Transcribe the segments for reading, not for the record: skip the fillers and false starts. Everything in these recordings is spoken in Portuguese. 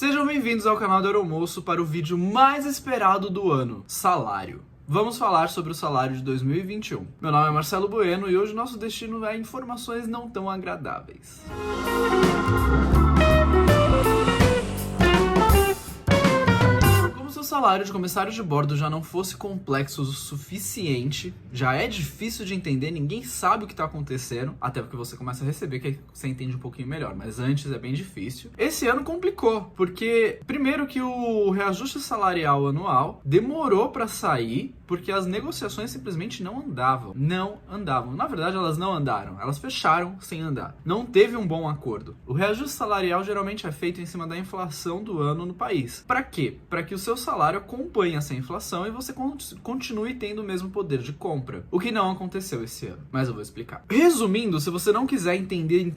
Sejam bem-vindos ao canal do Aeromoço para o vídeo mais esperado do ano, salário. Vamos falar sobre o salário de 2021. Meu nome é Marcelo Bueno e hoje nosso destino é informações não tão agradáveis. O salário de comissário de bordo já não fosse complexo o suficiente, já é difícil de entender, ninguém sabe o que está acontecendo, até porque você começa a receber que você entende um pouquinho melhor, mas antes é bem difícil. Esse ano complicou, porque primeiro que o reajuste salarial anual demorou para sair, porque as negociações simplesmente não andavam. Na verdade, elas não andaram, elas fecharam sem andar. Não teve um bom acordo. O reajuste salarial geralmente é feito em cima da inflação do ano no país. Para quê? Para que o seu salário acompanhe essa inflação e você continue tendo o mesmo poder de compra. O que não aconteceu esse ano, mas eu vou explicar. Resumindo, se você não quiser entender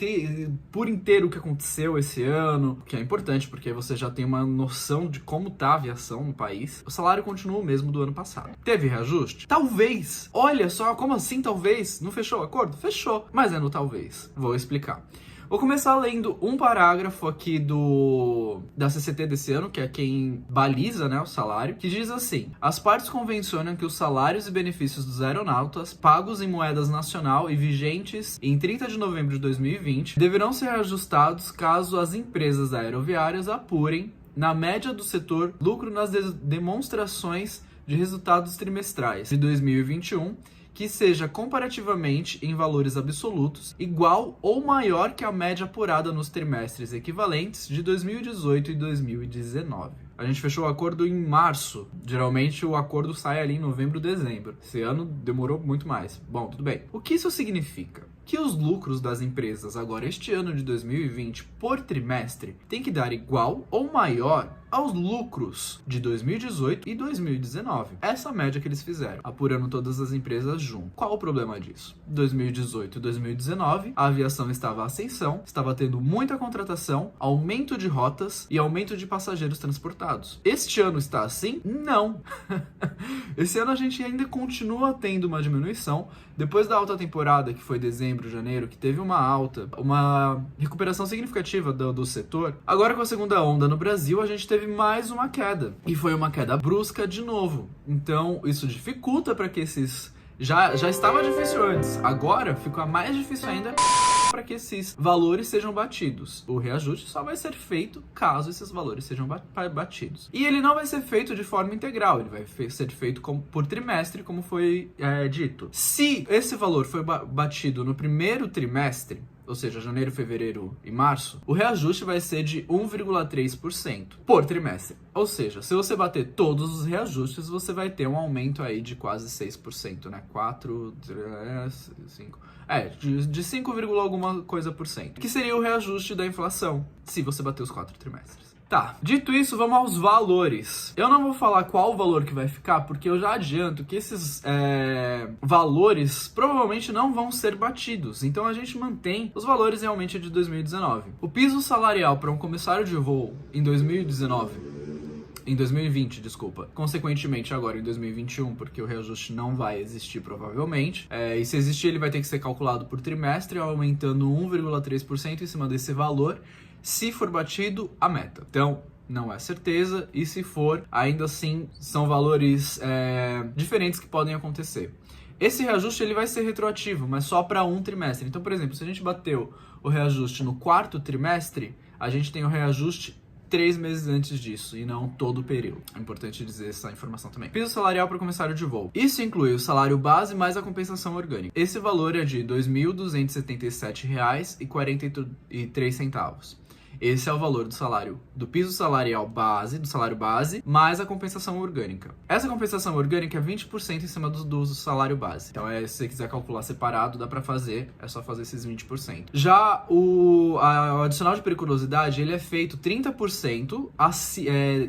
por inteiro o que aconteceu esse ano, que é importante porque você já tem uma noção de como tá a aviação no país, o salário continua o mesmo do ano passado. Teve reajuste? Talvez. Olha só, como assim talvez? Não fechou o acordo? Fechou, mas é no talvez. Vou explicar. Vou começar lendo um parágrafo aqui da CCT desse ano, que é quem baliza, o salário, que diz assim: as partes convencionam que os salários e benefícios dos aeronautas, pagos em moedas nacional e vigentes em 30 de novembro de 2020, deverão ser ajustados caso as empresas aeroviárias apurem, na média do setor, lucro nas demonstrações de resultados trimestrais de 2021, que seja comparativamente, em valores absolutos, igual ou maior que a média apurada nos trimestres equivalentes de 2018 e 2019. A gente fechou o acordo em março. Geralmente o acordo sai ali em novembro, dezembro. Esse ano demorou muito mais. Bom, tudo bem. O que isso significa? Que os lucros das empresas agora este ano de 2020 por trimestre tem que dar igual ou maior aos lucros de 2018 e 2019. Essa média que eles fizeram, apurando todas as empresas junto. Qual o problema disso? 2018 e 2019, a aviação estava em ascensão, estava tendo muita contratação, aumento de rotas e aumento de passageiros transportados. Este ano está assim? Não! Esse ano a gente ainda continua tendo uma diminuição. Depois da alta temporada, que foi dezembro, janeiro, que teve uma recuperação significativa do setor, agora com a segunda onda no Brasil, a gente teve mais uma queda. E foi uma queda brusca de novo. Então, isso dificulta para que esses... Já estava difícil antes, agora fica mais difícil ainda para que esses valores sejam batidos. O reajuste só vai ser feito caso esses valores sejam batidos. E ele não vai ser feito de forma integral, ele vai ser feito por trimestre, como foi dito. Se esse valor foi batido no primeiro trimestre, ou seja, janeiro, fevereiro e março, o reajuste vai ser de 1,3% por trimestre. Ou seja, se você bater todos os reajustes, você vai ter um aumento aí de quase 6%, 4, 3, 5... de 5, alguma coisa por cento. Que seria o reajuste da inflação, se você bater os 4 trimestres. Tá, dito isso, vamos aos valores. Eu não vou falar qual o valor que vai ficar, porque eu já adianto que esses valores provavelmente não vão ser batidos. Então a gente mantém os valores realmente de 2019. O piso salarial para um comissário de voo em 2020, consequentemente agora em 2021, porque o reajuste não vai existir provavelmente, e se existir ele vai ter que ser calculado por trimestre, aumentando 1,3% em cima desse valor, se for batido a meta. Então, não é certeza, e se for, ainda assim, são valores diferentes que podem acontecer. Esse reajuste ele vai ser retroativo, mas só para um trimestre. Então, por exemplo, se a gente bateu o reajuste no quarto trimestre, a gente tem o reajuste 3 meses antes disso, e não todo o período. É importante dizer essa informação também. Piso salarial para o comissário de voo. Isso inclui o salário base mais a compensação orgânica. Esse valor é de R$ 2.277,43. Esse é o valor do piso salarial base, do salário base, mais a compensação orgânica. Essa compensação orgânica é 20% em cima do salário base. Então, se você quiser calcular separado, dá pra fazer, é só fazer esses 20%. Já o adicional de periculosidade, ele é feito 30%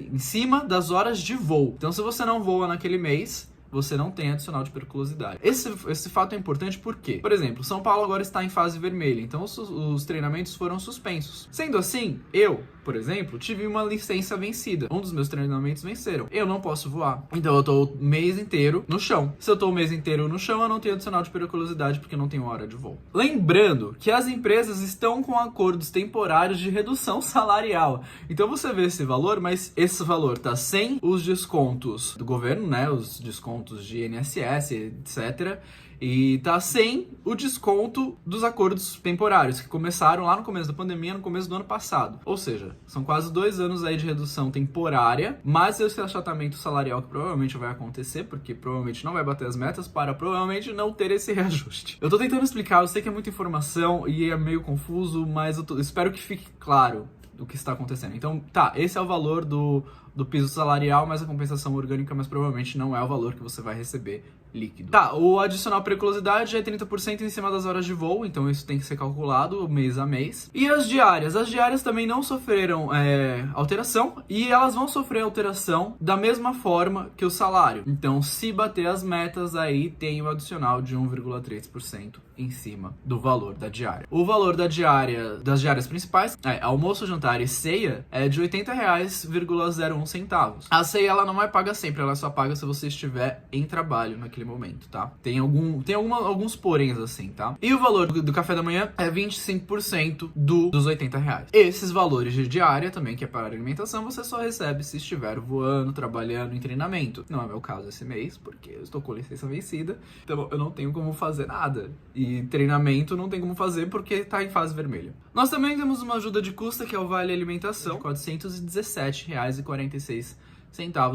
em cima das horas de voo. Então, se você não voa naquele mês, você não tem adicional de periculosidade. Esse fato é importante porque, por exemplo, São Paulo agora está em fase vermelha, então os treinamentos foram suspensos. Sendo assim, eu, por exemplo, tive uma licença vencida. Um dos meus treinamentos venceram. Eu não posso voar. Então eu tô o mês inteiro no chão. Se eu tô o mês inteiro no chão, eu não tenho adicional de periculosidade porque não tenho hora de voo. Lembrando que as empresas estão com acordos temporários de redução salarial. Então você vê esse valor, mas esse valor tá sem os descontos do governo, né? Os descontos de INSS, etc. E tá sem o desconto dos acordos temporários, que começaram lá no começo da pandemia, no começo do ano passado. Ou seja, são quase 2 anos aí de redução temporária, mas esse achatamento salarial que provavelmente vai acontecer, porque provavelmente não vai bater as metas, para provavelmente não ter esse reajuste. Eu tô tentando explicar, eu sei que é muita informação e é meio confuso, mas eu espero que fique claro o que está acontecendo. Então, tá, esse é o valor do piso salarial, mas a compensação orgânica, mas provavelmente não é o valor que você vai receber líquido. Tá, o adicional periculosidade é 30% em cima das horas de voo, então isso tem que ser calculado mês a mês. E as diárias? As diárias também não sofreram alteração, e elas vão sofrer alteração da mesma forma que o salário. Então, se bater as metas, aí tem o adicional de 1,3% em cima do valor da diária. O valor da diária, das diárias principais, almoço, jantar e ceia, é de R$80,01. A ceia, ela não é paga sempre, ela só paga se você estiver em trabalho naquele momento, tá? Tem alguns poréns assim, tá? E o valor do café da manhã é 25% dos R$80. Esses valores de diária também, que é para alimentação, você só recebe se estiver voando, trabalhando em treinamento. Não é meu caso esse mês, porque eu estou com licença vencida, então eu não tenho como fazer nada. E treinamento não tem como fazer porque tá em fase vermelha. Nós também temos uma ajuda de custo, que é o Vale Alimentação, de R$417,46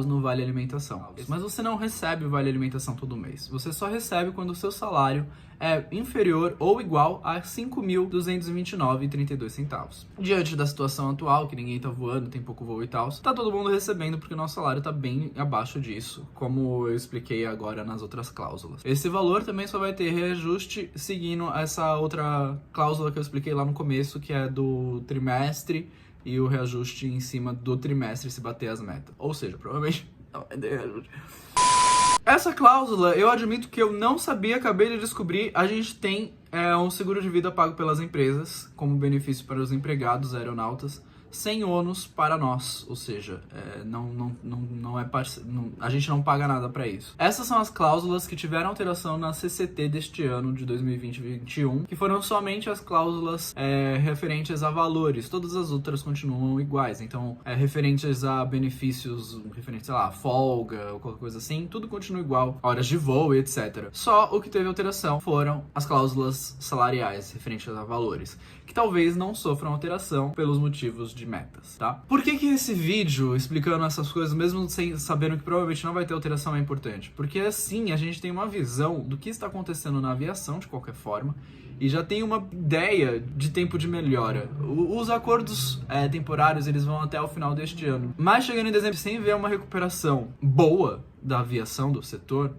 no Vale Alimentação. Mas você não recebe o Vale Alimentação todo mês. Você só recebe quando o seu salário é inferior ou igual a R$5.229,32. Diante da situação atual, que ninguém tá voando, tem pouco voo e tal, tá todo mundo recebendo porque o nosso salário tá bem abaixo disso, como eu expliquei agora nas outras cláusulas. Esse valor também só vai ter reajuste seguindo essa outra cláusula que eu expliquei lá no começo, que é do trimestre, e o reajuste em cima do trimestre se bater as metas. Ou seja, provavelmente não vai ter reajuste. Essa cláusula, eu admito que eu não sabia, acabei de descobrir. A gente tem um seguro de vida pago pelas empresas como benefício para os empregados aeronautas, sem ônus para nós, ou seja, a gente não paga nada para isso. Essas são as cláusulas que tiveram alteração na CCT deste ano de 2020-2021, que foram somente as cláusulas referentes a valores. Todas as outras continuam iguais, então referentes a benefícios, referentes, sei lá, folga ou qualquer coisa assim, tudo continua igual, horas de voo e etc. Só o que teve alteração foram as cláusulas salariais referentes a valores, que talvez não sofram alteração pelos motivos de metas, tá? Por que esse vídeo explicando essas coisas, mesmo sabendo que provavelmente não vai ter alteração, é importante? Porque assim a gente tem uma visão do que está acontecendo na aviação de qualquer forma e já tem uma ideia de tempo de melhora. Os acordos temporários, eles vão até o final deste ano, mas chegando em dezembro sem ver uma recuperação boa da aviação, do setor,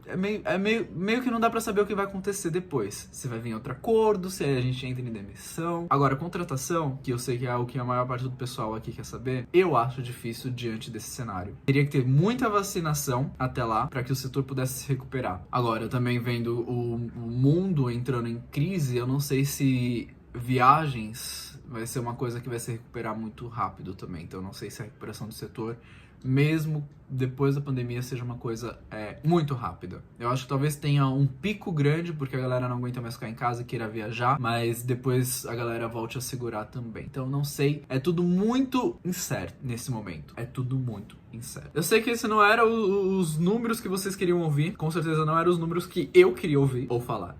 meio que não dá pra saber o que vai acontecer depois. Se vai vir outro acordo, se a gente entra em demissão. Agora, contratação, que eu sei que é o que a maior parte do pessoal aqui quer saber, eu acho difícil diante desse cenário. Teria que ter muita vacinação até lá pra que o setor pudesse se recuperar. Agora, também vendo o mundo entrando em crise, eu não sei se viagens vai ser uma coisa que vai se recuperar muito rápido também. Então, eu não sei se a recuperação do setor, mesmo depois da pandemia, seja uma coisa muito rápida. Eu acho que talvez tenha um pico grande, porque a galera não aguenta mais ficar em casa e queira viajar, mas depois a galera volte a segurar também. Então, não sei. É tudo muito incerto nesse momento. É tudo muito incerto. Eu sei que esse não era os números que vocês queriam ouvir. Com certeza não eram os números que eu queria ouvir ou falar.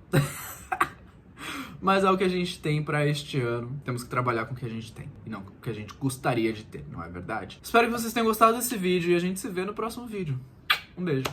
Mas é o que a gente tem pra este ano. Temos que trabalhar com o que a gente tem e não com o que a gente gostaria de ter, não é verdade? Espero que vocês tenham gostado desse vídeo e a gente se vê no próximo vídeo. Um beijo.